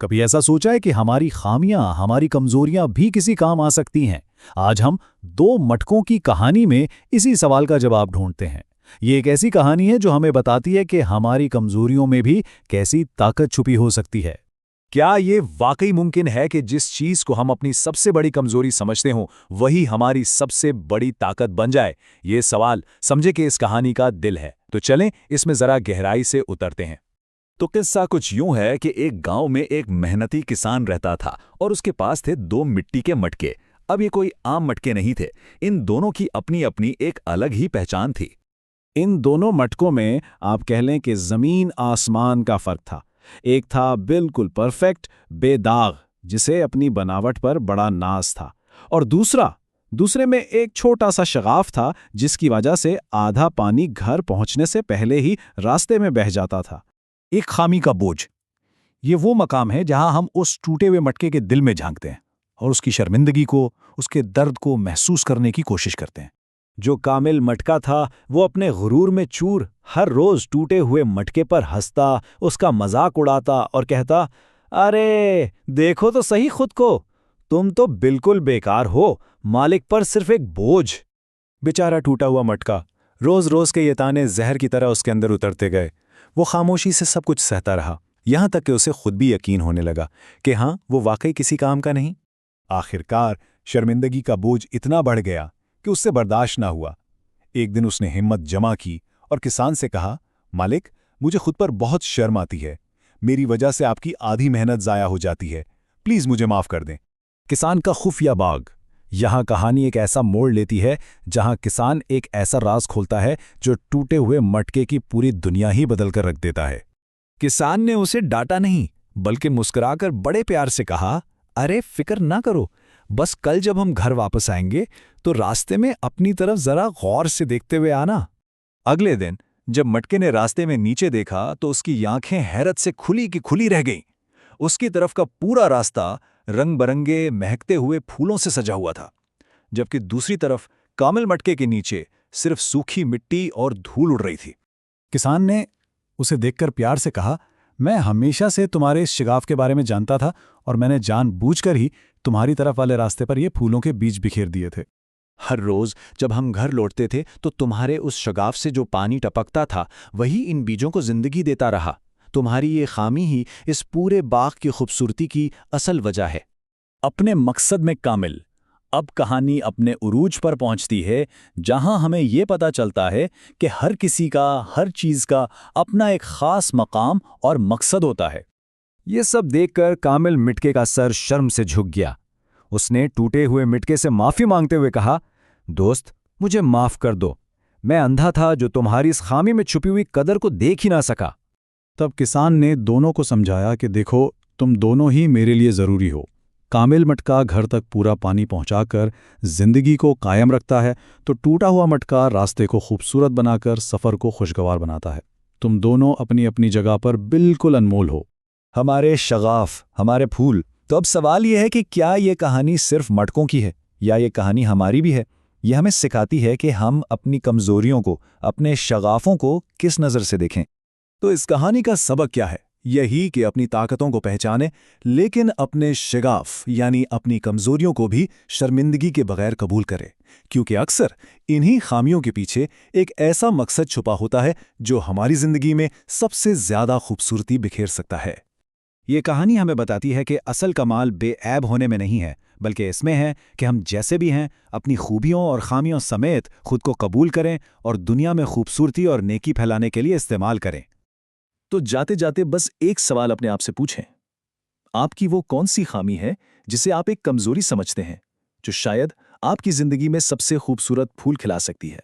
कभी ऐसा सोचा है कि हमारी खामियां, हमारी कमजोरियां भी किसी काम आ सकती हैं? आज हम दो मटकों की कहानी में इसी सवाल का जवाब ढूंढते हैं। ये एक ऐसी कहानी है जो हमें बताती है कि हमारी कमजोरियों में भी कैसी ताकत छुपी हो सकती है। क्या ये वाकई मुमकिन है कि जिस चीज को हम अपनी सबसे बड़ी कमजोरी समझते हों वही हमारी सबसे बड़ी ताकत बन जाए? ये सवाल समझे कि इस कहानी का दिल है। तो चलें इसमें जरा गहराई से उतरते हैं। तो किस्सा कुछ यूं है कि एक गांव में एक मेहनती किसान रहता था और उसके पास थे दो मिट्टी के मटके। अब ये कोई आम मटके नहीं थे। इन दोनों की अपनी अपनी एक अलग ही पहचान थी। इन दोनों मटकों में आप कह लें कि जमीन आसमान का फर्क था। एक था बिल्कुल परफेक्ट, बेदाग, जिसे अपनी बनावट पर बड़ा नाज था, और दूसरे में एक छोटा सा शगाफ था जिसकी वजह से आधा पानी घर पहुंचने से पहले ही रास्ते में बह जाता था। एक खामी का बोझ, ये वो मकाम है जहां हम उस टूटे हुए मटके के दिल में झांकते हैं और उसकी शर्मिंदगी को, उसके दर्द को महसूस करने की कोशिश करते हैं। जो कामिल मटका था वो अपने गुरूर में चूर हर रोज टूटे हुए मटके पर हंसता, उसका मजाक उड़ाता और कहता, अरे देखो तो सही खुद को, तुम तो बिल्कुल बेकार हो, मालिक पर सिर्फ एक बोझ। बेचारा टूटा हुआ मटका, रोज रोज के ये ताने जहर की तरह उसके अंदर उतरते गए। वो खामोशी से सब कुछ सहता रहा, यहां तक कि उसे खुद भी यकीन होने लगा कि हाँ, वो वाकई किसी काम का नहीं। आखिरकार शर्मिंदगी का बोझ इतना बढ़ गया कि उससे बर्दाश्त ना हुआ। एक दिन उसने हिम्मत जमा की और किसान से कहा, मालिक, मुझे खुद पर बहुत शर्म आती है। मेरी वजह से आपकी आधी मेहनत जाया हो जाती है। प्लीज मुझे माफ कर दें। किसान का खुफिया बाग। यहां कहानी एक ऐसा मोड़ लेती है जहां किसान एक ऐसा राज खोलता है जो टूटे हुए मटके की पूरी दुनिया ही बदल कर रख देता है। किसान ने उसे डांटा नहीं, बल्कि मुस्कुराकर बड़े प्यार से कहा, अरे फिक्र ना करो, बस कल जब हम घर वापस आएंगे तो रास्ते में अपनी तरफ जरा गौर से देखते हुए आना। अगले दिन जब मटके ने रास्ते में नीचे देखा तो उसकी आंखें हैरत से खुली की खुली रह गईं। उसकी तरफ का पूरा रास्ता रंग बरंगे महकते हुए फूलों से सजा हुआ था, जबकि दूसरी तरफ कामिल मटके के नीचे सिर्फ सूखी मिट्टी और धूल उड़ रही थी। किसान ने उसे देखकर प्यार से कहा, मैं हमेशा से तुम्हारे इस शिगाफ के बारे में जानता था और मैंने जानबूझकर ही तुम्हारी तरफ वाले रास्ते पर ये फूलों के बीज बिखेर दिए थे। हर रोज जब हम घर लौटते थे तो तुम्हारे उस शगाफ से जो पानी टपकता था वही इन बीजों को जिंदगी देता रहा। तुम्हारी ये खामी ही इस पूरे बाग की खूबसूरती की असल वजह है। अपने मकसद में कामिल। अब कहानी अपने उरूज पर पहुंचती है जहां हमें ये पता चलता है कि हर किसी का, हर चीज का अपना एक खास मकाम और मकसद होता है। ये सब देखकर कामिल मिटके का सर शर्म से झुक गया। उसने टूटे हुए मिटके से माफी मांगते हुए कहा, दोस्त, मुझे माफ कर दो। मैं अंधा था जो तुम्हारी इस खामी में छुपी हुई कदर को देख ही ना सका। तब किसान ने दोनों को समझाया कि देखो, तुम दोनों ही मेरे लिए जरूरी हो। कामिल मटका घर तक पूरा पानी पहुंचाकर जिंदगी को कायम रखता है, तो टूटा हुआ मटका रास्ते को खूबसूरत बनाकर सफर को खुशगवार बनाता है। तुम दोनों अपनी अपनी जगह पर बिल्कुल अनमोल हो। हमारे शगाफ, हमारे फूल। तो अब सवाल यह है कि क्या ये कहानी सिर्फ मटकों की है या ये कहानी हमारी भी है? यह हमें सिखाती है कि हम अपनी कमजोरियों को, अपने शगाफों को किस नज़र से देखें। तो इस कहानी का सबक क्या है? यही कि अपनी ताकतों को पहचानें, लेकिन अपने शिगाफ यानी अपनी कमजोरियों को भी शर्मिंदगी के बगैर कबूल करें, क्योंकि अक्सर इन्हीं खामियों के पीछे एक ऐसा मकसद छुपा होता है जो हमारी जिंदगी में सबसे ज्यादा खूबसूरती बिखेर सकता है। ये कहानी हमें बताती है कि असल कमाल बेऐब होने में नहीं है, बल्कि इसमें है कि हम जैसे भी हैं अपनी खूबियों और खामियों समेत खुद को कबूल करें और दुनिया में खूबसूरती और नेकी फैलाने के लिए इस्तेमाल करें। तो जाते जाते बस एक सवाल अपने आप से पूछें, आपकी वो कौन सी खामी है जिसे आप एक कमजोरी समझते हैं, जो शायद आपकी जिंदगी में सबसे खूबसूरत फूल खिला सकती है?